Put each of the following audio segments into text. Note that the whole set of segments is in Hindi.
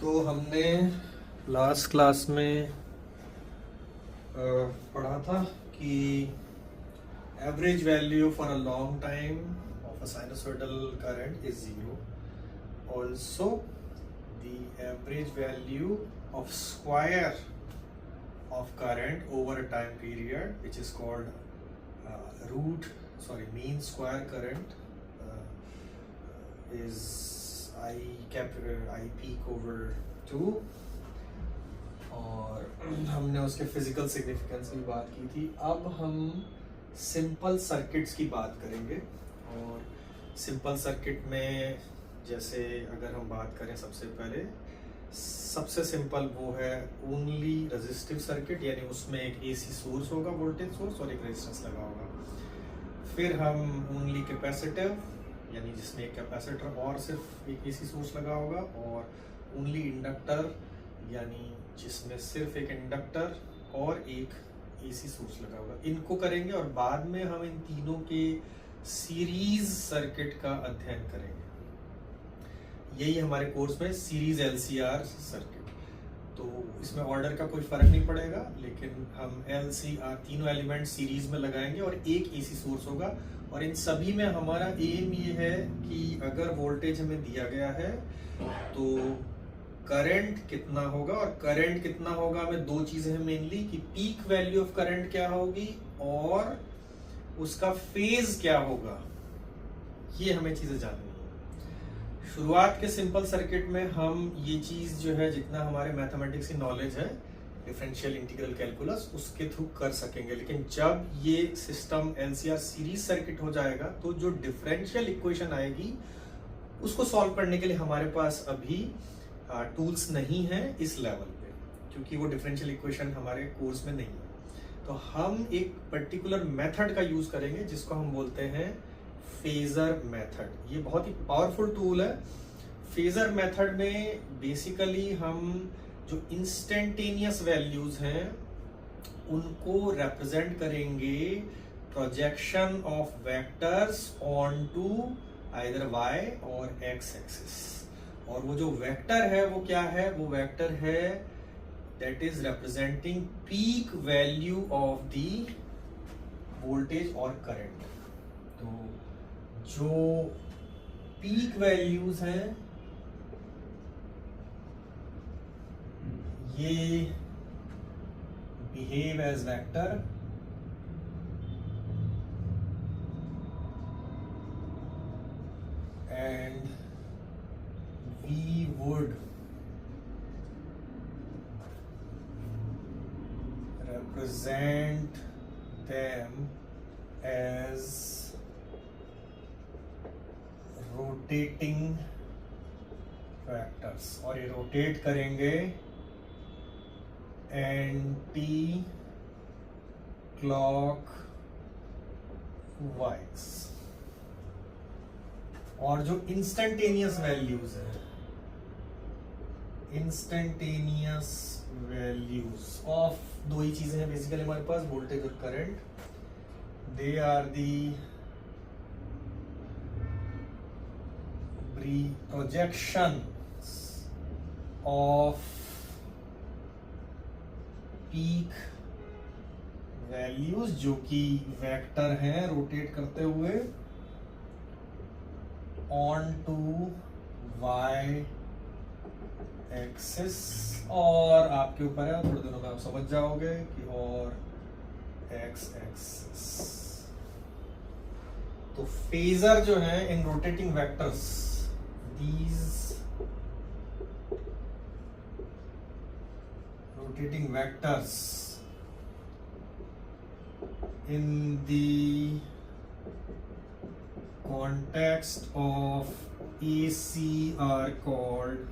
तो हमने लास्ट क्लास में पढ़ा था कि average value for a long time of a sinusoidal current is zero. Also the average value of square of current over a time period, which is called mean square current, is I peak over 2. और हमने उसके फिजिकल सिग्निफिकेंस की बात की थी. अब हम सिंपल सर्किट्स की बात करेंगे. और सिंपल सर्किट में जैसे अगर हम बात करें सबसे सिंपल वो है ओनली रेजिस्टिव सर्किट, यानी उसमें एक एसी सोर्स होगा, वोल्टेज सोर्स, और एक रेजिस्टेंस लगा होगा. फिर हम ओनली कैपेसिटिव, यानी जिसमें एक कैपेसिटर और सिर्फ एक एसी सोर्स लगा होगा, और ओनली इंडक्टर, यानी जिसमें सिर्फ एक इंडक्टर और एक एसी सोर्स लगा होगा. इनको करेंगे और बाद में हम इन तीनों के सीरीज सर्किट का अध्ययन करेंगे. यही हमारे कोर्स में सीरीज एलसीआर सर्किट. तो इसमें ऑर्डर का कोई फर्क नहीं पड़ेगा, लेकिन हम एलसीआर तीनों एलिमेंट सीरीज में लगाएंगे और एक एसी सोर्स होगा. और इन सभी में हमारा एम ये है कि अगर वोल्टेज हमें दिया गया है तो करंट कितना होगा. और करंट कितना होगा में दो चीजें हैं मेनली, कि पीक वैल्यू ऑफ करंट क्या होगी और उसका फेज क्या होगा. ये हमें चीजें जाननी है. शुरुआत के सिंपल सर्किट में हम ये चीज जो है, जितना हमारे मैथमेटिक्स की नॉलेज है, डिफरेंशियल इंटीग्रल कैलकुलस, उसके थ्रू कर सकेंगे. लेकिन जब ये सिस्टम एलसीआर सीरीज सर्किट हो जाएगा तो जो डिफरेंशियल इक्वेशन आएगी उसको सॉल्व करने के लिए हमारे पास अभी टूल्स नहीं है इस लेवल पे, क्योंकि वो डिफरेंशियल इक्वेशन हमारे कोर्स में नहीं है. तो हम एक पर्टिकुलर मेथड का यूज करेंगे जिसको हम बोलते हैं फेजर मेथड. ये बहुत ही पावरफुल टूल है. फेजर मेथड में बेसिकली हम जो इंस्टेंटेनियस वैल्यूज हैं उनको रिप्रेजेंट करेंगे projection of vectors onto either Y और एक्स एक्सिस. और वो जो वेक्टर है वो क्या है? वो वेक्टर है that is representing peak value of the voltage और करंट. तो जो पीक वैल्यूज हैं ये behave as vector, and we would represent them as rotating vectors. और ये रोटेट करेंगे एंटी क्लॉक वाइज. और जो इंस्टेंटेनियस वैल्यूज है, इंस्टेंटेनियस वैल्यूज ऑफ दो ही चीजें हैं बेसिकली हमारे पास, वोल्टेज और current. They are the projections of peak values, जो कि वेक्टर हैं रोटेट करते हुए on to y एक्सिस. और आपके ऊपर है, थोड़े दिनों में आप समझ जाओगे कि और x एक्सिस. तो फेजर जो है in rotating vectors, these rotating vectors in the context of AC are called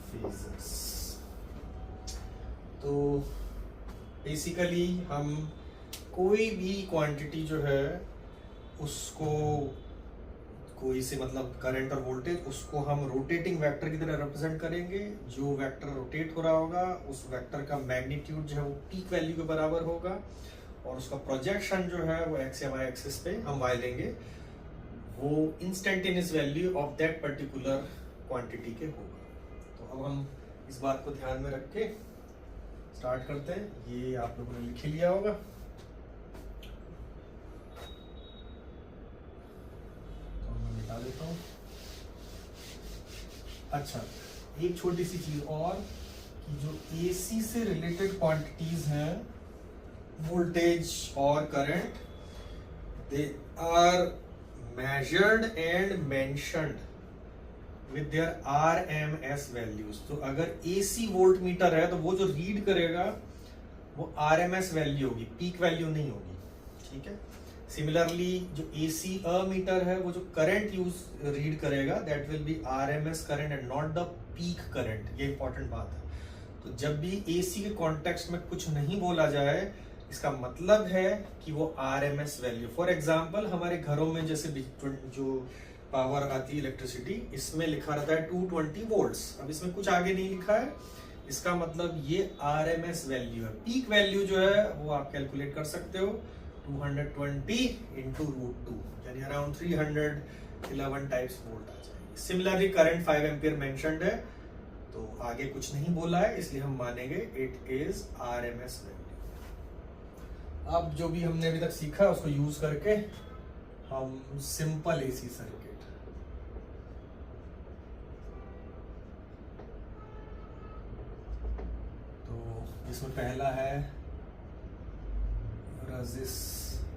phasors. तो बेसिकली हम कोई भी क्वांटिटी जो है उसको, कोई से मतलब करंट और वोल्टेज, उसको हम रोटेटिंग वेक्टर की तरह रिप्रेजेंट करेंगे. जो वेक्टर रोटेट हो रहा होगा उस वेक्टर का मैग्नीट्यूड जो है वो पीक वैल्यू के बराबर होगा, और उसका प्रोजेक्शन जो है वो एक्स या वाई एक्सिस पे हम वाई लेंगे. वो instantaneous value of that particular quantity के होगा। तो अब हम इस बात को ध्यान में रख के स्टार्ट करते हैं। ये आप लोगों ने लिख लिया होगा, तो मैं मिटा देता हूँ। अच्छा, एक छोटी सी चीज और कि जो AC से रिलेटेड क्वांटिटीज हैं, वोल्टेज और current, they are measured and mentioned with their RMS values। तो अगर AC वोल्ट मीटर है तो वो जो रीड करेगा वो RMS वैल्यू होगी, पीक वैल्यू नहीं होगी, ठीक है। सिमिलरली जो AC मीटर है वो जो करंट रीड करेगा that will be RMS current and not the peak current. ये इंपॉर्टेंट बात है। तो जब भी AC के कॉन्टेक्स्ट में कुछ नहीं बोला जाए, इसका मतलब है कि वो RMS वैल्यू। फॉर एग्जांपल हमारे घरों में जैसे जो पावर आती है इलेक्ट्रिसिटी, इसमें लिखा रहता है 220 वोल्ट्स। अब इसमें कुछ आगे नहीं लिखा है, इसका मतलब ये RMS वैल्यू है। पीक वैल्यू जो है वो आप कैलकुलेट कर सकते हो, 220 इंटू √2 यानी अराउंड 311 टाइप्स वोल्ट आ जाएगी। सिमिलरली करंट 5 एम्पियर मेंशन्ड है, तो आगे कुछ नहीं बोला है, इसलिए हम मानेंगे इट इज RMS वैल्यू। अब जो भी हमने अभी तक सीखा उसको यूज करके हम सिंपल AC सर्किट, तो इसमें पहला है रजिस्टर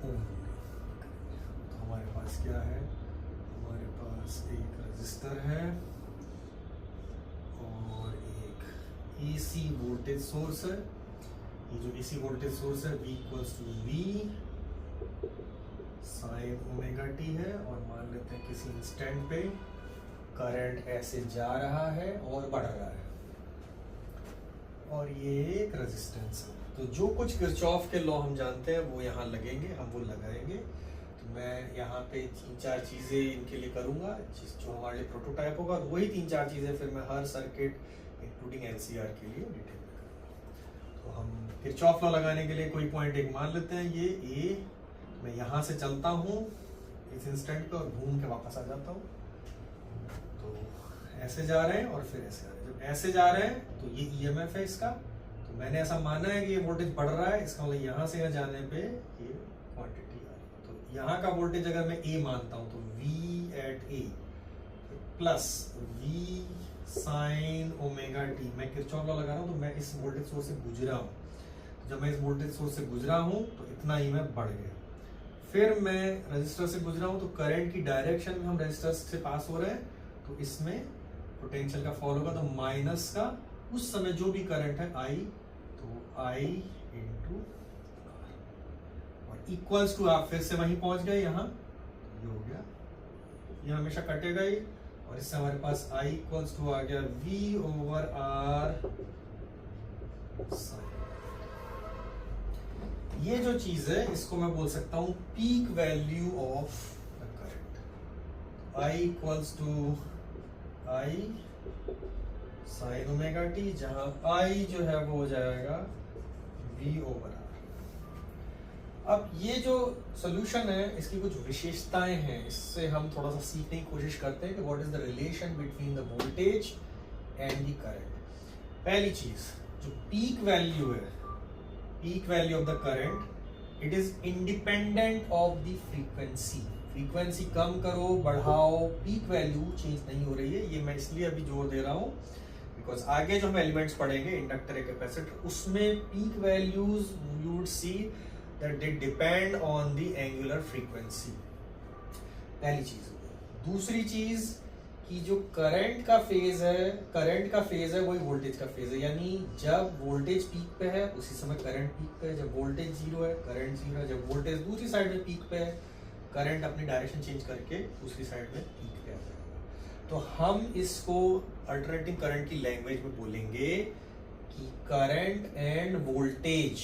ओनली। तो हमारे पास क्या है, हमारे पास एक रजिस्टर है और एक AC वोल्टेज सोर्स है। ये जो AC वोल्टेज सोर्स है V = V sin ω t है, और मान लेते हैं किसी इंस्टेंट पे करंट ऐसे जा रहा है और बढ़ रहा है, और ये एक रेजिस्टेंस है। तो जो कुछ किरचॉफ के लॉ हम जानते हैं वो यहाँ लगेंगे, हम वो लगाएंगे। तो मैं यहाँ पे 3-4 चीजें इनके लिए करूंगा, जो हमारे लिए प्रोटोटाइप होगा। वही 3-4 चीजें फिर मैं हर सर्किट इंक्लूडिंग NCR के लिए डिटेल में करूंगा। तो हम किरचॉफ लॉ लगाने के लिए कोई पॉइंट एक मान लेते हैं, ये A, मैं यहाँ से चलता हूँ इस इंस्टेंट पे और घूम के वापस आ जाता हूँ। तो ऐसे जा रहे हैं और फिर ऐसे आ रहे हैं। जब ऐसे जा रहे हैं तो ये EMF है इसका, तो मैंने ऐसा माना है कि ये वोल्टेज बढ़ रहा है, इसका मतलब यहाँ से यहाँ जाने पे ये क्वांटिटी आ रही है। तो यहाँ का वोल्टेज अगर मैं A मानता हूँ तो V@A plus V sin ω t, मैं किरचॉफ लॉ लगा रहा हूँ, तो मैं इस वोल्टेज सोर्स से गुजरा हूँ। जब मैं इस वोल्टेज सोर्स से गुजरा हूँ तो इतना EMF बढ़ गया। फिर मैं रजिस्टर से गुजरा हूँ, तो करंट की डायरेक्शन में हम रजिस्टर से पास हो रहे हैं, तो इसमें पोटेंशियल का फॉल होगा, तो माइनस का उस समय जो भी करंट है I, तो I × R, और इक्वल्स टू आप फिर से वहीं पहुंच गए, यहाँ ये हो गया, ये हमेशा कटेगा ही, और इससे हमारे पास I = आ गया V/R sin। ये जो चीज है इसको मैं बोल सकता हूं peak value of the current. I = I sin ω t, जहां I जो है वो हो जाएगा V/R। अब ये जो सोल्यूशन है इसकी कुछ विशेषताएं हैं, इससे हम थोड़ा सा सीखने की कोशिश करते हैं कि what is the relation between the voltage and the current. पहली चीज, जो पीक वैल्यू है, peak value of the current, it is independent of the frequency. Frequency कम करो बढ़ाओ, पीक वैल्यू चेंज नहीं हो रही है। ये मैं इसलिए अभी जोर दे रहा हूँ बिकॉज आगे जो हम एलिमेंट्स पढ़ेंगे, इंडक्टर, कैपेसिटर, उसमें peak values you would see that they depend on the angular frequency. पहली चीज। दूसरी चीज कि जो करंट का फेज है वही वोल्टेज का फेज है, यानी जब वोल्टेज पीक पे है उसी समय करंट पीक पे है, जब वोल्टेज जीरो है करंट जीरो है, जब वोल्टेज दूसरी साइड में पीक पे है करंट अपनी डायरेक्शन चेंज करके दूसरी साइड में पीक पे आ जाएगा। तो हम इसको अल्टरनेटिंग करंट की लैंग्वेज में बोलेंगे कि current and voltage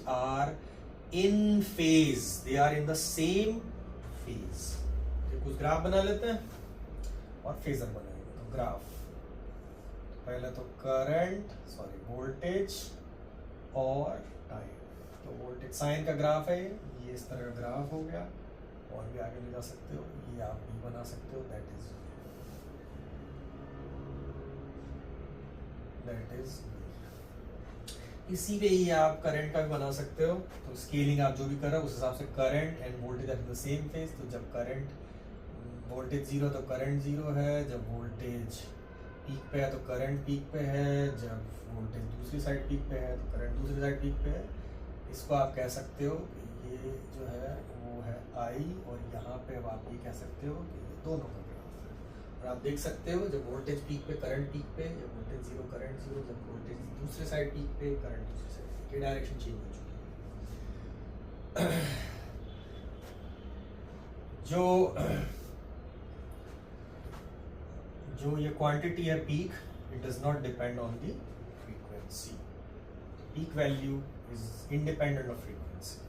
are in phase, they are in the same phase. कुछ ग्राफ बना लेते हैं और फेजर बनाएंगे। तो ग्राफ, पहले तो वोल्टेज और टाइम। तो वोल्टेज साइन का ग्राफ है ये इस तरह का ग्राफ हो गया, और भी आगे ले जा सकते हो, ये आप भी बना सकते हो, दैट इज इसी पे ही आप करंट का भी बना सकते हो। तो स्केलिंग आप जो भी कर रहे हो उस हिसाब से current and voltage are in the same phase. तो जब करंट वोल्टेज जीरो तो करंट जीरो है, जब वोल्टेज पीक पे है तो करंट पीक पे है, जब वोल्टेज दूसरी साइड पीक पे है तो करंट दूसरी साइड पीक पे है। इसको आप कह सकते हो कि ये जो है वो है आई, और यहाँ पे अब आप ये कह सकते हो कि ये दोनों का ग्राफ है। और आप देख सकते हो जब वोल्टेज पीक पे करंट पीक पे, जब वोल्टेज जीरो करंट जीरो, जब वोल्टेज दूसरे साइड पीक पे करंट दूसरी साइड, ये डायरेक्शन चेंज हो चुकी है। जो ये क्वांटिटी है peak, it does not depend on the frequency. Peak value is independent of frequency.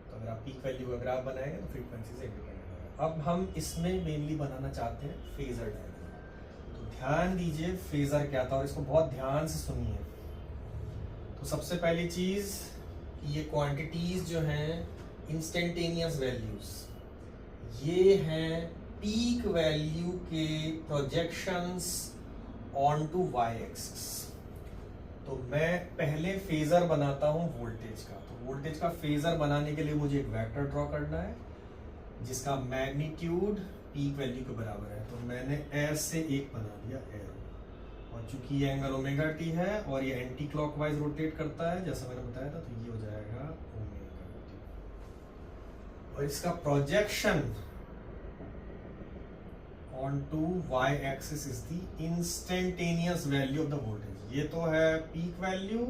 तो अगर आप पीक वैल्यू का ग्राफ बनाएंगे तो फ्रीक्वेंसी से इंडिपेंडेंट होगा। अब हम इसमें मेनली बनाना चाहते हैं फेजर डायग्राम। तो ध्यान दीजिए फेजर क्या था, और इसको बहुत ध्यान से सुनिए। तो सबसे पहली चीज कि ये क्वांटिटीज जो हैं इंस्टेंटेनियस वैल्यूज, ये हैं पीक वैल्यू के projections onto Y axis. तो मैं पहले फेजर बनाता हूं वोल्टेज का। तो वोल्टेज का फेजर बनाने के लिए मुझे एक वेक्टर ड्रॉ करना है जिसका मैग्नीट्यूड पीक वैल्यू के बराबर है। तो मैंने एस से एक बना दिया एरो, और चूंकि ये एंगल ओमेगा टी है और ये एंटी क्लॉकवाइज रोटेट करता है जैसा मैंने बताया था, तो ये हो जाएगा ओमेगा टी। और इसका projection on to y axis is the instantaneous value of the voltage। ये तो है पीक वैल्यू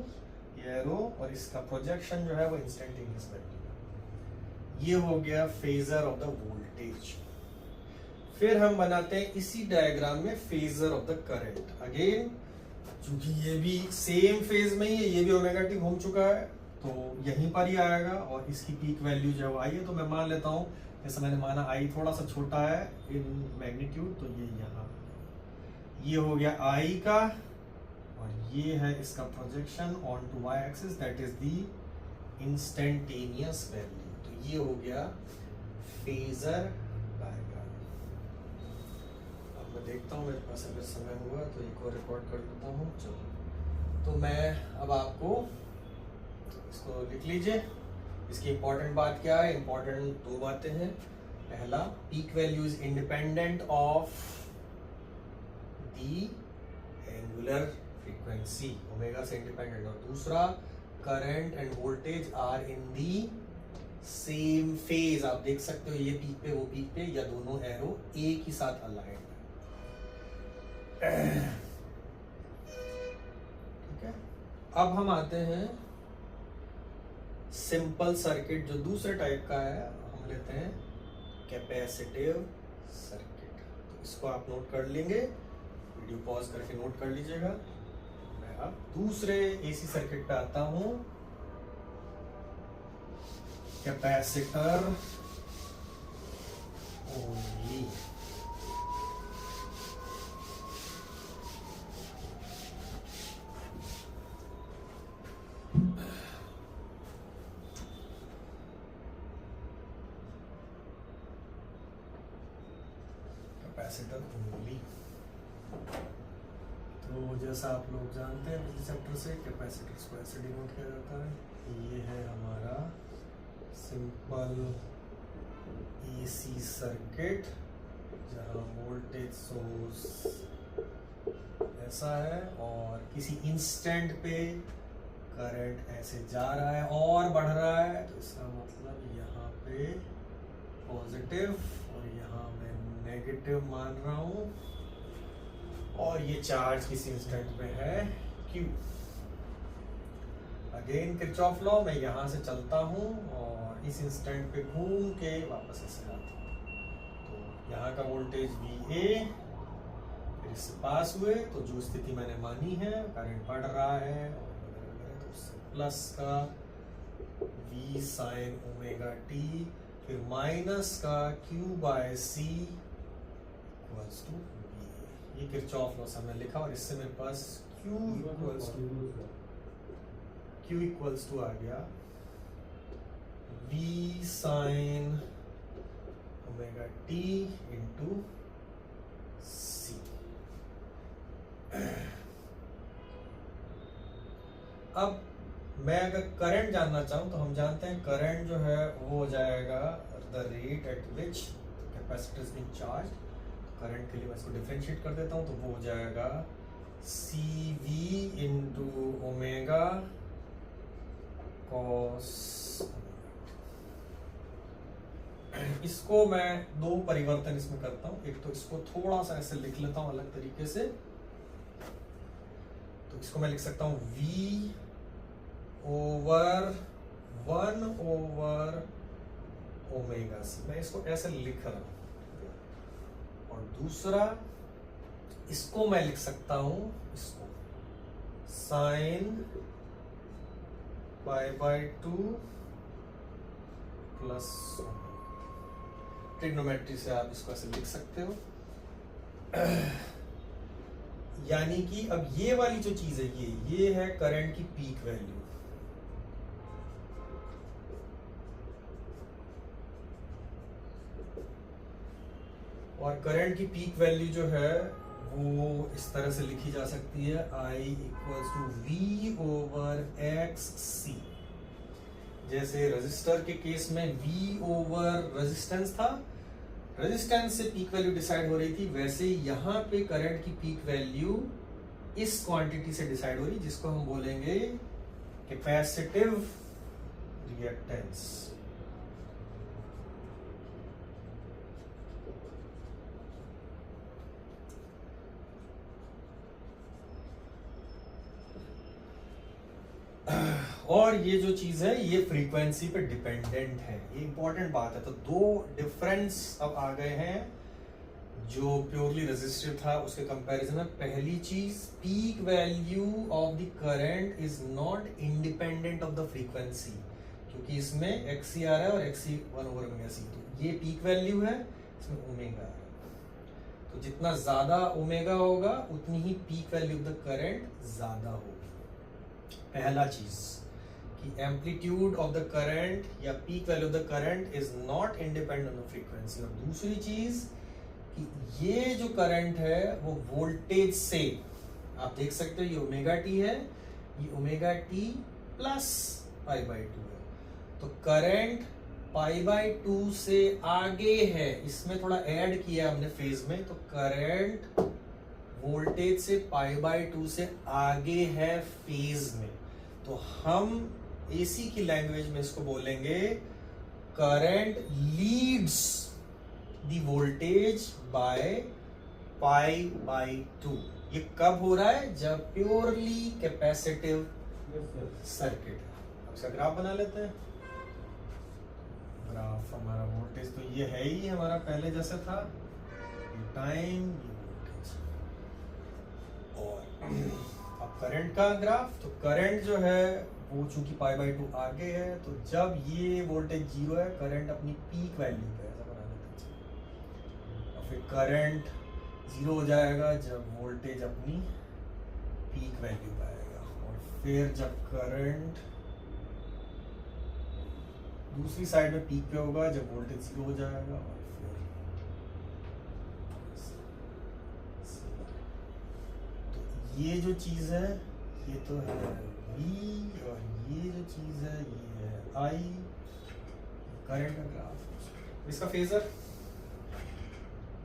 ये एरो, और इसका प्रोजेक्शन जो है वो इंस्टेंटेनियस वैल्यू। ये हो गया फेजर ऑफ द वोल्टेज। फिर हम बनाते हैं इसी डायग्राम में phasor of the current. Again चूंकि ये भी सेम फेज में ही है, ये भी ओमेगा टी घूम चुका है तो यहीं पर ही आएगा, और इसकी पीक वैल्यू जो आई है, तो मैं मान लेता हूँ जैसे मैंने माना आई थोड़ा सा छोटा है इन मैग्नीट्यूड, तो ये यहाँ ये हो गया आई का, और ये है इसका projection onto Y axis, that is the instantaneous value. तो ये हो गया फेजर डायग्राम। अब मैं देखता हूँ मेरे पास अगर समय हुआ तो एक और रिकॉर्ड कर लेता हूँ। चलो तो मैं अब आपको इसको लिख लीजिए। इसकी इंपॉर्टेंट बात क्या है? इंपॉर्टेंट दो बातें हैं। पहला, peak value is independent of the angular frequency, omega से इंडिपेंडेंट। और दूसरा, current and voltage are in the same phase. आप देख सकते हो ये पीक पे वो पीक पे, या दोनों एरो एक ही साथ अलाइंड है। ठीक है, अब हम आते हैं सिंपल सर्किट जो दूसरे टाइप का है, हम लेते हैं कैपेसिटिव सर्किट। तो इसको आप नोट कर लेंगे, वीडियो पॉज करके नोट कर लीजिएगा। मैं अब दूसरे एसी सर्किट पे आता हूं, कैपेसिटर ओनली। Capacitor only. तो जैसा आप लोग जानते हैं पिछले चैप्टर से, कैपेसिटर्स को ऐसे डिनोट किया जाता है। ये है हमारा सिंपल एसी सर्किट जहाँ वोल्टेज सोर्स ऐसा है और किसी इंस्टेंट पे करंट ऐसे जा रहा है और बढ़ रहा है। तो इसका मतलब यहाँ पे पॉजिटिव और यहाँ मैं नेगेटिव मान रहा हूँ, और ये चार्ज किसी इंस्टेंट पे है Q। अगेन किरचॉफ लॉ, मैं यहाँ से चलता हूँ और इस इंस्टेंट पे घूम के वापस ऐसे आता हूँ। तो यहाँ का वोल्टेज VA, फिर इससे पास हुए तो जो स्थिति मैंने मानी है, करंट बढ़ रहा है और तो उससे प्लस का V साइन ओमेगा t, फिर माइनस का Q/C इक्वल्स टू VA। ये किरचॉफ लॉ से हमने लिखा, और इससे मेरे पास Q इक्वल्स टू आ गया V sin omega t into C। अब मैं अगर करंट जानना चाहूं तो हम जानते हैं करंट जो है वो हो जाएगा the rate at which capacitor is being charge. Current के लिए मैं इसको डिफरेंशिएट कर देता हूं तो वो हो जाएगा CV इंटू ओमेगा कॉस। इसको मैं दो परिवर्तन इसमें करता हूं, एक तो इसको थोड़ा सा ऐसे लिख लेता हूं अलग तरीके से, तो इसको मैं लिख सकता हूं V over 1 over omega C, मैं इसको ऐसे लिख रहा हूं। और दूसरा इसको मैं लिख सकता हूं इसको sine pi by 2 plus trigonometry से आप इसको ऐसे लिख सकते हो। यानी कि अब ये वाली जो चीज है ये है करंट की पीक वैल्यू, और करंट की पीक वैल्यू जो है वो इस तरह से लिखी जा सकती है I equals to V over XC। जैसे रेजिस्टर के केस में V ओवर रेजिस्टेंस था, रेजिस्टेंस से पीक वैल्यू डिसाइड हो रही थी, वैसे यहाँ पे करंट की पीक वैल्यू इस क्वांटिटी से डिसाइड हो रही जिसको हम बोलेंगे कैपेसिटिव रिएक्टेंस। और ये जो चीज है ये फ्रीक्वेंसी पे डिपेंडेंट है, ये इंपॉर्टेंट बात है। तो दो डिफरेंस अब आ गए हैं जो प्योरली रेजिस्टिव था उसके कंपैरिजन में। पहली चीज, peak value of the current is not independent of the frequency, क्योंकि इसमें XC आ रहा है और XC 1 ओवर ओमेगा C, तो ये पीक वैल्यू है, इसमें ओमेगा आ रहा है। तो जितना ज्यादा ओमेगा होगा उतनी ही peak value of the current ज्यादा होगी। पहला चीज कि एम्पलीट्यूड ऑफ द करंट या peak value of the current is not independent on the frequency. और दूसरी चीज कि ये जो करंट है वो वोल्टेज से, आप देख सकते हो ये ओमेगा टी है, ये omega T plus pi by 2 है, तो करंट पाई बाय 2 से आगे है, इसमें थोड़ा ऐड किया हमने फेज में, तो करंट वोल्टेज से पाई बाय 2 से आगे है फेज में। तो हम एसी की लैंग्वेज में इसको बोलेंगे current leads the voltage by pi by 2। ये कब हो रहा है? जब प्योरली कैपेसिटिव सर्किट है। अब इसका ग्राफ बना लेते हैं। ग्राफ हमारा वोल्टेज तो ये है ही हमारा पहले जैसा था, ये टाइम, ये वोल्टेज। और अब करंट का ग्राफ, तो करंट जो है वो चूंकि पाई बाय 2 आगे है, तो जब ये वोल्टेज 0 है करंट अपनी पीक वैल्यू पे, ऐसा बना लेते हैं। और फिर करंट 0 हो जाएगा जब वोल्टेज अपनी पीक वैल्यू पे आएगा, और फिर जब करंट दूसरी साइड में पीक पे होगा जब वोल्टेज 0 हो जाएगा, और फिर तो ये जो चीज है ये तो है V, और ये जो चीज है ये है I, करंट का ग्राफ। इसका फेजर,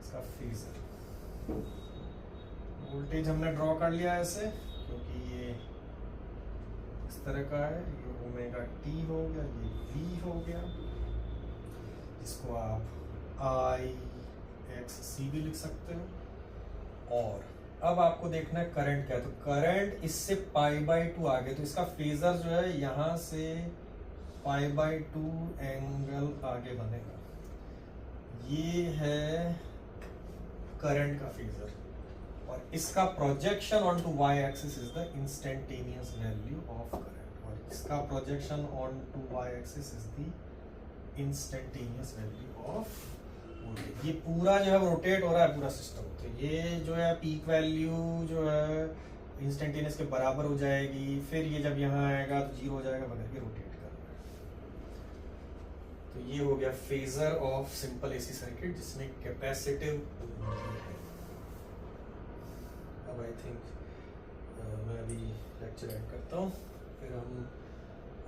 इसका फेजर वोल्टेज हमने ड्रॉ कर लिया ऐसे, क्योंकि ये इस तरह का है, ये ओमेगा T हो गया, ये V हो गया, इसको आप IXC भी लिख सकते हो। और अब आपको देखना है करंट क्या है, तो करंट इससे पाई बाय 2 आगे, तो इसका फेजर जो है यहां से पाई बाय 2 एंगल आगे बनेगा, ये है करंट का फेजर। और इसका projection onto Y axis is the instantaneous value of current, और इसका projection onto Y axis is the instantaneous value of voltage. ये पूरा जो है रोटेट हो रहा है पूरा सिस्टम, तो ये जो है पीक वैल्यू जो है इंस्टेंटेनियस के बराबर हो जाएगी, फिर ये जब यहाँ आएगा तो 0 हो जाएगा, बगैर ये रोटेट कर रहा तो ये हो गया phasor of simple AC circuit जिसमें कैपेसिटिव है। अब आई थिंक मैं अभी लेक्चर एंड करता हूँ, फिर हम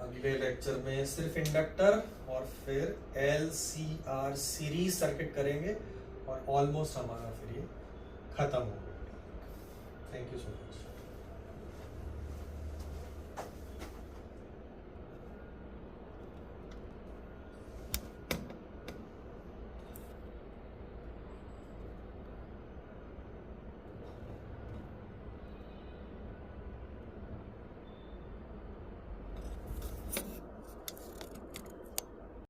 अगले लेक्चर में सिर्फ इंडक्टर और फिर LCR सीरीज सर्किट करेंगे और ऑलमोस्ट हमारा फिर ये खत्म हो गया। Thank you so much.